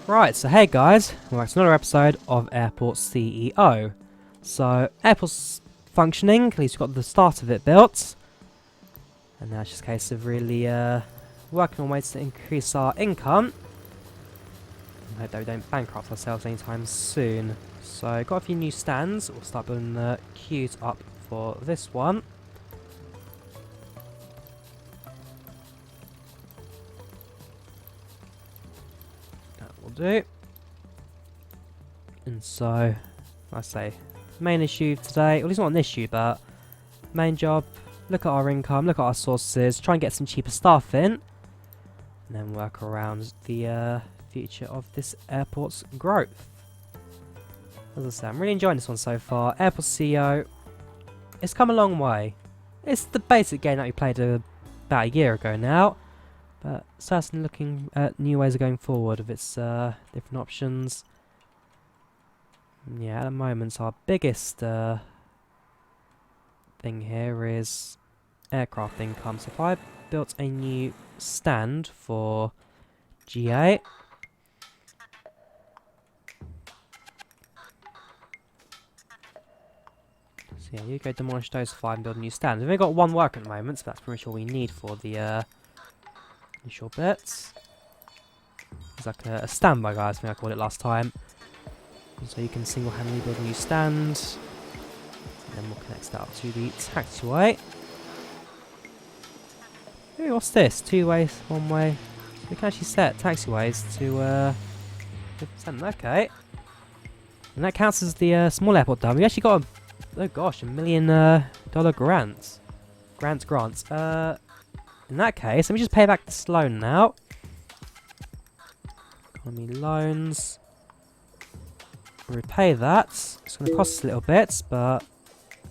Right, so hey guys, welcome back to another episode of Airport CEO. So, Airport's functioning, at least we've got the start of it built. And now it's just a case of really working on ways to increase our income. And hope that we don't bankrupt ourselves anytime soon. So, got a few new stands, we'll start building the queues up for this one. Do. And so, like I say, main issue today, well it's not an issue, but main job, look at our income, look at our sources, try and get some cheaper staff in, and then work around the future of this airport's growth. As I say, I'm really enjoying this one so far. Airport CEO, it's come a long way. It's the basic game that we played about a year ago now. But certainly looking at new ways of going forward of its different options. Yeah, at the moment our biggest thing here is aircraft income. So if I built a new stand for GA, so yeah, you go demolish those 5 and build a new stand. We've only got one work at the moment, so that's pretty much all we need for the initial bits. It's like a standby, guys, I think I called it last time. And so you can single-handedly build a new stand. And then we'll connect that up to the taxiway. Hey, what's this? 2 ways, 1 way. So we can actually set taxiways to 50%. Okay. And that counts as the small airport done. We actually got a, oh gosh, $1 million grants. Grants. In that case, let me just pay back this loan now. Economy loans. Repay that. It's going to cost us a little bit, but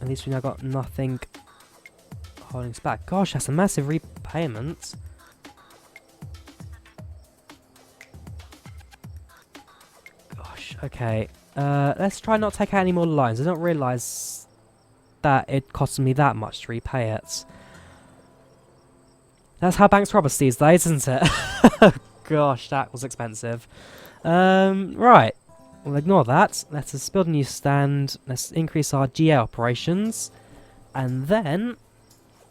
at least we now got nothing holding us back. Gosh, that's a massive repayment. Gosh, okay. Let's try not to take out any more loans. I don't realise that it costs me that much to repay it. That's how banks rob us these days, isn't it? Gosh, that was expensive. Right. We'll ignore that. Let's build a new stand. Let's increase our GA operations. And then,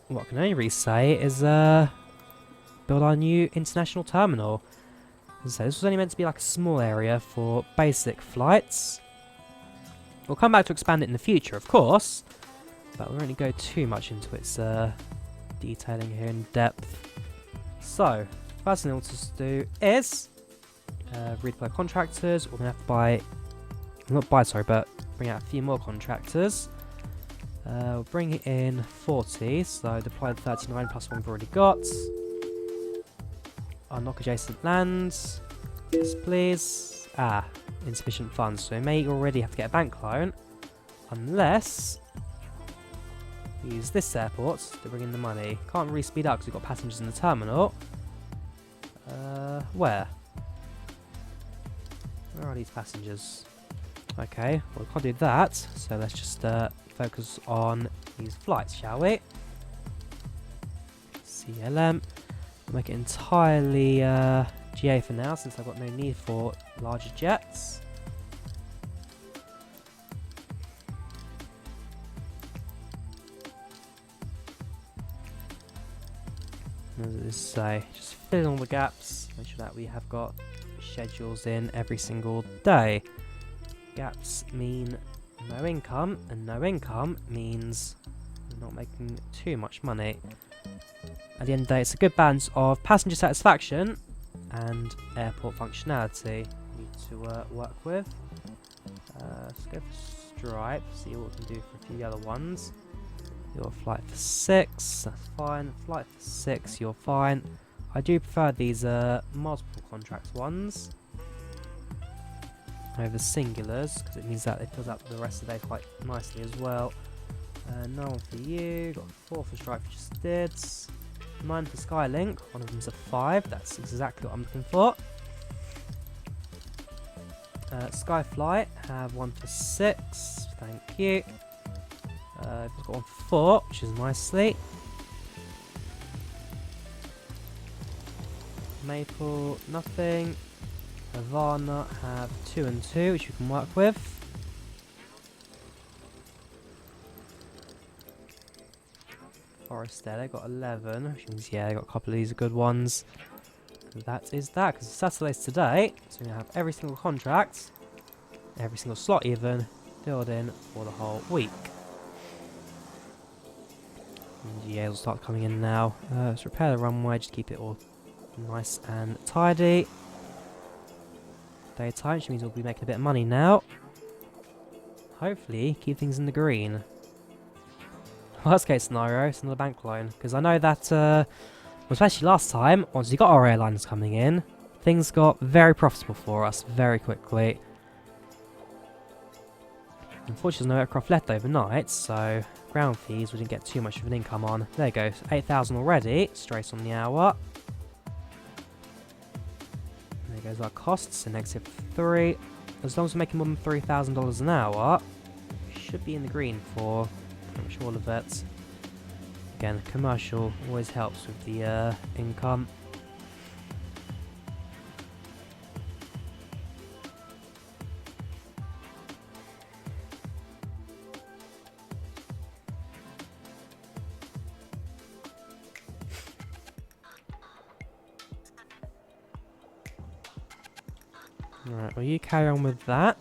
what I can only really say is build our new international terminal. So this was only meant to be like a small area for basic flights. We'll come back to expand it in the future, of course. But we won't really go too much into its detailing here in depth. So, first thing I want us to do is redeploy contractors. We're going to have to but bring out a few more contractors. We'll bring in 40, so deploy the 39 plus 1 we've already got. Unlock adjacent lands. Yes, please. Insufficient funds, so we may already have to get a bank loan. Unless use this airport to bring in the money. Can't really speed up because we've got passengers in the terminal. Where are these passengers? Okay, well we can't do that, so let's just focus on these flights, shall we? CLM. We'll make it entirely GA for now, since I've got no need for larger jets. As I say, just fill in all the gaps, make sure that we have got schedules in every single day. Gaps mean no income, and no income means we're not making too much money. At the end of the day, it's a good balance of passenger satisfaction and airport functionality we need to work with. Let's go for Stripe, see what we can do for a few other ones. You're flight for 6, that's fine. Flight for 6, you're fine. I do prefer these multiple contracts ones over singulars, because it means that it fills up the rest of the day quite nicely as well. No one for you, got 4 for Stripe, just did. 9 for Skylink, one of them's a 5, that's exactly what I'm looking for. Skyflight, have 1 for 6, thank you. I've got 1 for 4, which is nicely. Maple, nothing. Havana have 2 and 2, which we can work with. Forest there, they got 11, which means, yeah, they got a couple of these good ones. And that is that, because Saturday's today, so we're going to have every single contract, every single slot even, filled in for the whole week. And yeah, it'll start coming in now. Let's repair the runway, just keep it all nice and tidy. Daytime, which means we'll be making a bit of money now. Hopefully, keep things in the green. Worst case scenario, it's another bank loan. Because I know that, especially last time, once we got our airlines coming in, things got very profitable for us very quickly. Unfortunately, there's no aircraft left overnight, so ground fees we didn't get too much of an income on. There you go, 8,000 already, straight on the hour. There goes our costs, a -3. As long as we're making more than $3,000 an hour, we should be in the green for pretty much all of it. Again, commercial always helps with the income. Alright, well you carry on with that.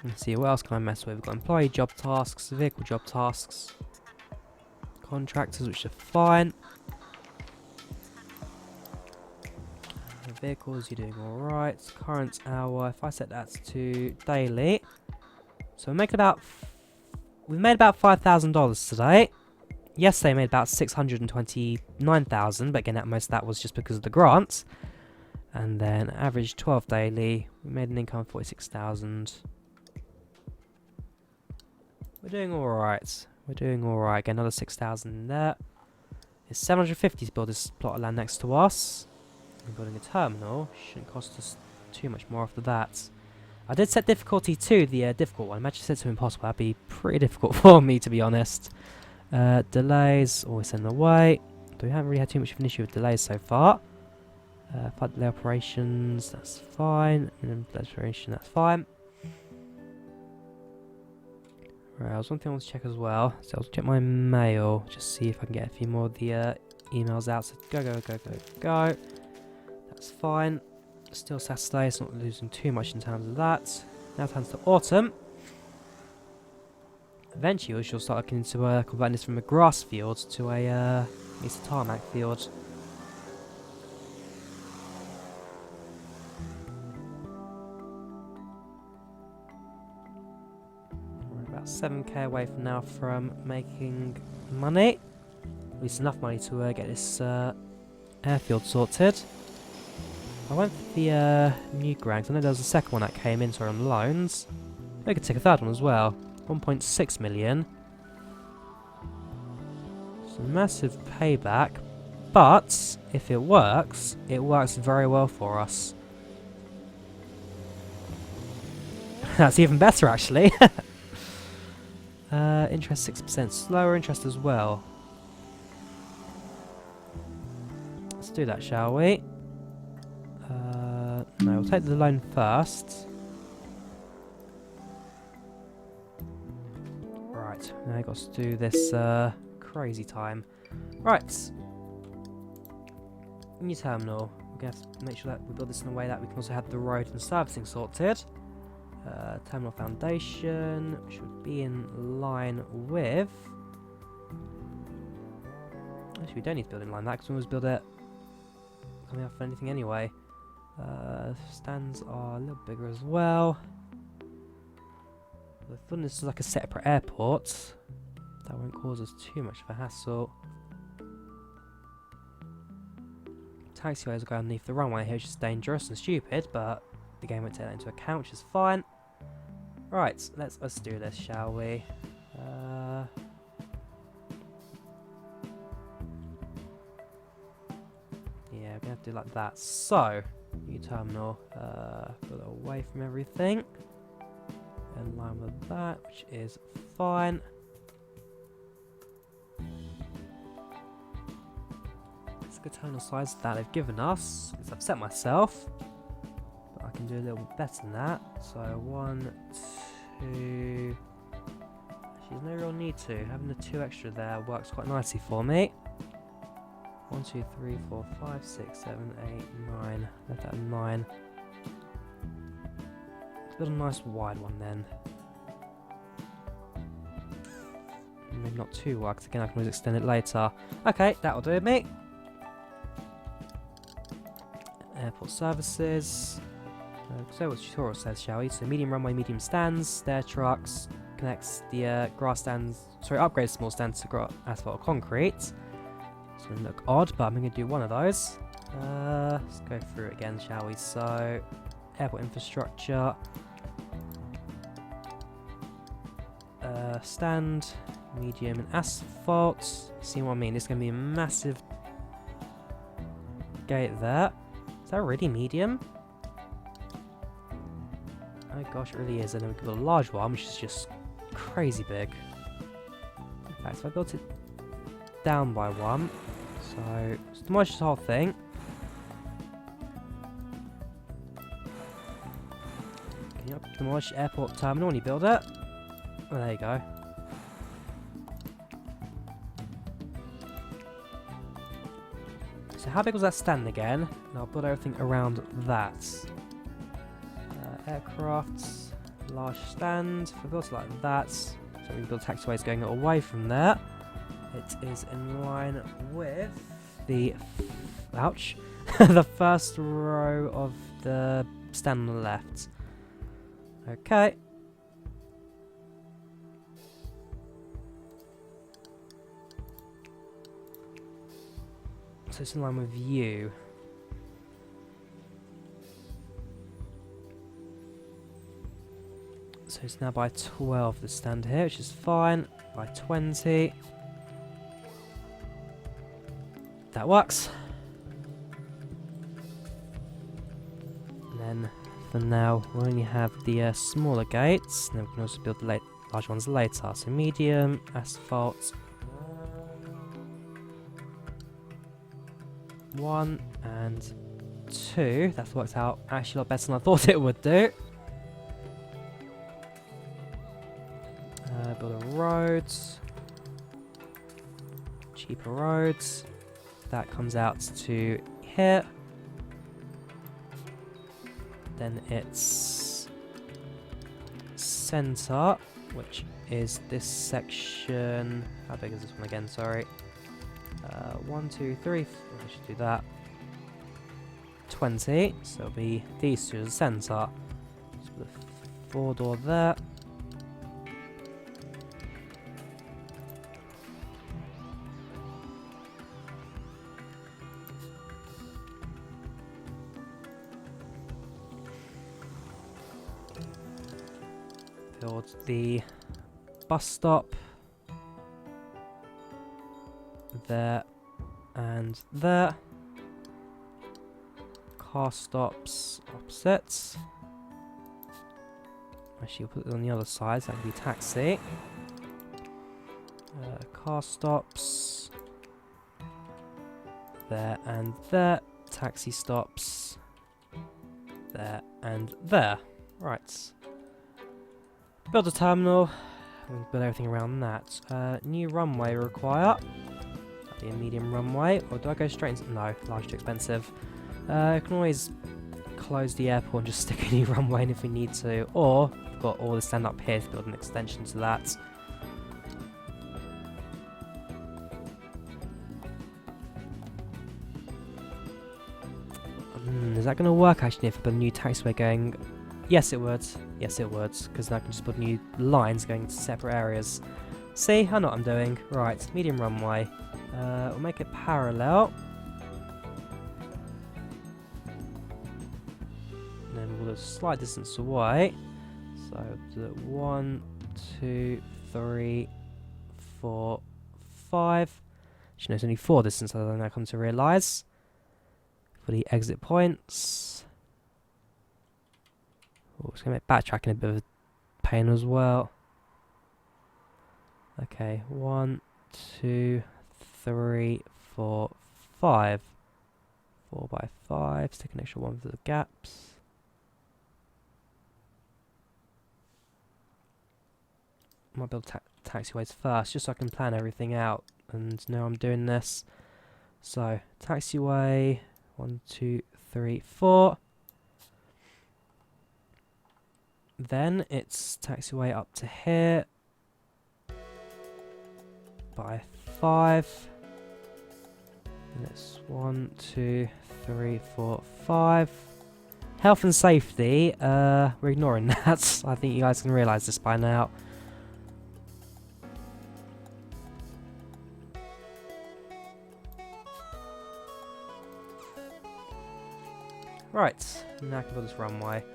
Let's see, what else can I mess with? We've got employee job tasks, vehicle job tasks, contractors, which are fine. Vehicles, you're doing alright. Current hour, if I set that to daily. So we've made about $5,000 today. Yesterday made about 629,000, but again, at most that was just because of the grants. And then average 12 daily, we made an income of 46,000. We're doing alright. We're doing alright. Get another 6,000 in there. It's 750 to build this plot of land next to us. We're building a terminal. Shouldn't cost us too much more after that. I did set difficulty to the difficult one. Imagine set to impossible. That'd be pretty difficult for me, to be honest. Delays, always send away. We haven't really had too much of an issue with delays so far. Flight delay operations, that's fine. And operation, that's fine. Right, there's one thing I want to check as well. So I'll check my mail, just see if I can get a few more of the emails out. So go. That's fine. Still Saturday, it's not losing too much in terms of that. Now turns to autumn. Eventually, we shall start looking into converting this from a grass field to a tarmac field. We're about 7k away from now from making money. At least enough money to get this airfield sorted. I went for the new grants. I know there was a second one that came in, sorry, on loans. I could take a third one as well. 1.6 million. It's a massive payback, but if it works very well for us. That's even better, actually. Interest 6%, slower interest as well. Let's do that, shall we? No, we'll take the loan first. Right, now I've got to do this crazy time. Right. New terminal. We're going to have to make sure that we build this in a way that we can also have the road and servicing sorted. Terminal foundation should be in line with... Actually, we don't need to build in line with that because we always build it coming off anything anyway. Stands are a little bigger as well. I thought this was like a separate airport. That won't cause us too much of a hassle. Taxiways will go underneath the runway here, which is dangerous and stupid, but the game won't take that into account, which is fine. Right, let's do this, shall we? Yeah, we're gonna have to do like that. So, new terminal, build it away from everything. In line with that, which is fine. Let's good total size that they've given us. It's upset myself, but I can do a little bit better than that. So 1, 2. Actually, there's no real need to. Having the 2 extra there works quite nicely for me. 1, 2, 3, 4, 5, 6, 7, 8, 9. Left that at 9. Let's build a nice wide one then. Maybe not too wide, because again I can always extend it later. Okay, that'll do me. Airport services. So what the tutorial says, shall we? So medium runway, medium stands, stair trucks, connects the grass stands, upgrades small stands to asphalt or concrete. It's going to look odd, but I'm going to do one of those. Let's go through it again, shall we? So, airport infrastructure. Stand, medium and asphalt. See what I mean? It's going to be a massive gate there. Is that really medium? Oh gosh, it really is. And then we can build a large one, which is just crazy big. In fact, if I built it down by 1, so let's demolish this whole thing. Can you demolish airport terminal when you build it? Oh, there you go. So how big was that stand again? And I'll build everything around that. Aircraft, large stand. If I built it like that, so we can build taxiways going away from there. It is in line with the the first row of the stand on the left. Okay. So it's in line with you. So it's now by 12 the stand here, which is fine. By 20. That works. And then for now we only have the smaller gates. And then we can also build the large ones later. So medium, asphalt. 1 and 2. That works out actually a lot better than I thought it would do. Build a road. Cheaper roads. That comes out to here. Then it's center, which is this section. How big is this one again? Sorry. 1, 2, 3. I should do that. 20. So it'll be these two as the center. Just put a 4-door there. Build the bus stop there and there. Car stops opposites. Actually, we'll put it on the other side, so that can be taxi. Car stops there and there. Taxi stops there and there. Right. Build a terminal. We'll build everything around that. New runway require. That'll be a medium runway. Or do I go straight into... No, large too expensive. I can always close the airport and just stick a new runway in if we need to. Or, we've got all the stand up here to build an extension to that. Is that going to work actually if I put a new taxiway going? Yes, it would. Yes, it would. Because now I can just put new lines going to separate areas. See? I know what I'm doing. Right, medium runway. We'll make it parallel. And then we'll do a slight distance away. So do it 1, 2, 3, 4, 5. Actually, no, it's only 4 distance, I now come to realise. For the exit points. Oh, it's going to make backtracking a bit of a pain as well. Okay, 1, 2, 3, 4, 5. 4 by 5. Stick an extra one for the gaps. Might build taxiways first, just so I can plan everything out and know I'm doing this. So, taxiway, 1, 2, 3, 4. Then it's taxiway up to here by 5. And it's 1, 2, 3, 4, 5. Health and safety, we're ignoring that. I think you guys can realise this by now. Right, now I can build this runway.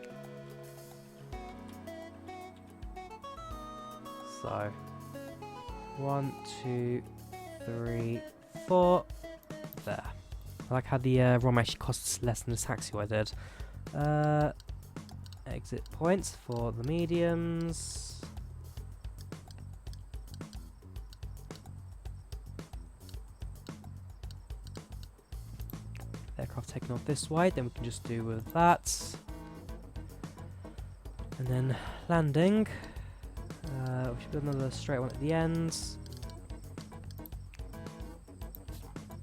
So, 1, 2, 3, 4. There. I like how the ROM actually costs less than the taxiway did. Exit points for the mediums. Aircraft taken off this way, then we can just do with that. And then landing. We should build another straight one at the ends.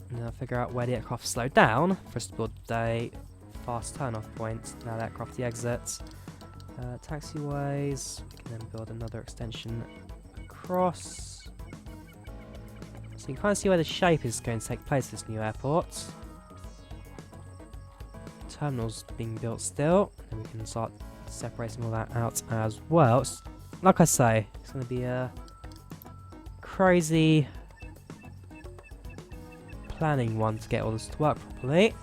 And then I'll figure out where the aircraft slow down for us to build a fast turn-off point. Now the aircraft the exit. Taxiways. We can then build another extension across. So you can kind of see where the shape is going to take place this new airport. Terminal's being built still, and we can start separating all that out as well. Like I say, it's going to be a crazy planning one to get all this to work properly.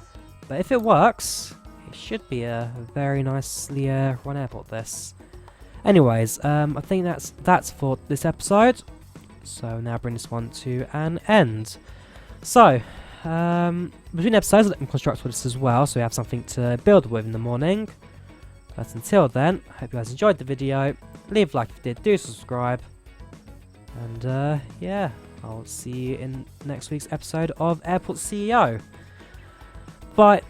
But if it works, it should be a very nicely run airport, this. Anyways, I think that's for this episode. So now bring this one to an end. So, between episodes, let me construct with this as well, so we have something to build with in the morning. But until then, I hope you guys enjoyed the video. Leave a like if you did, do subscribe. And yeah, I'll see you in next week's episode of Airport CEO. Bye.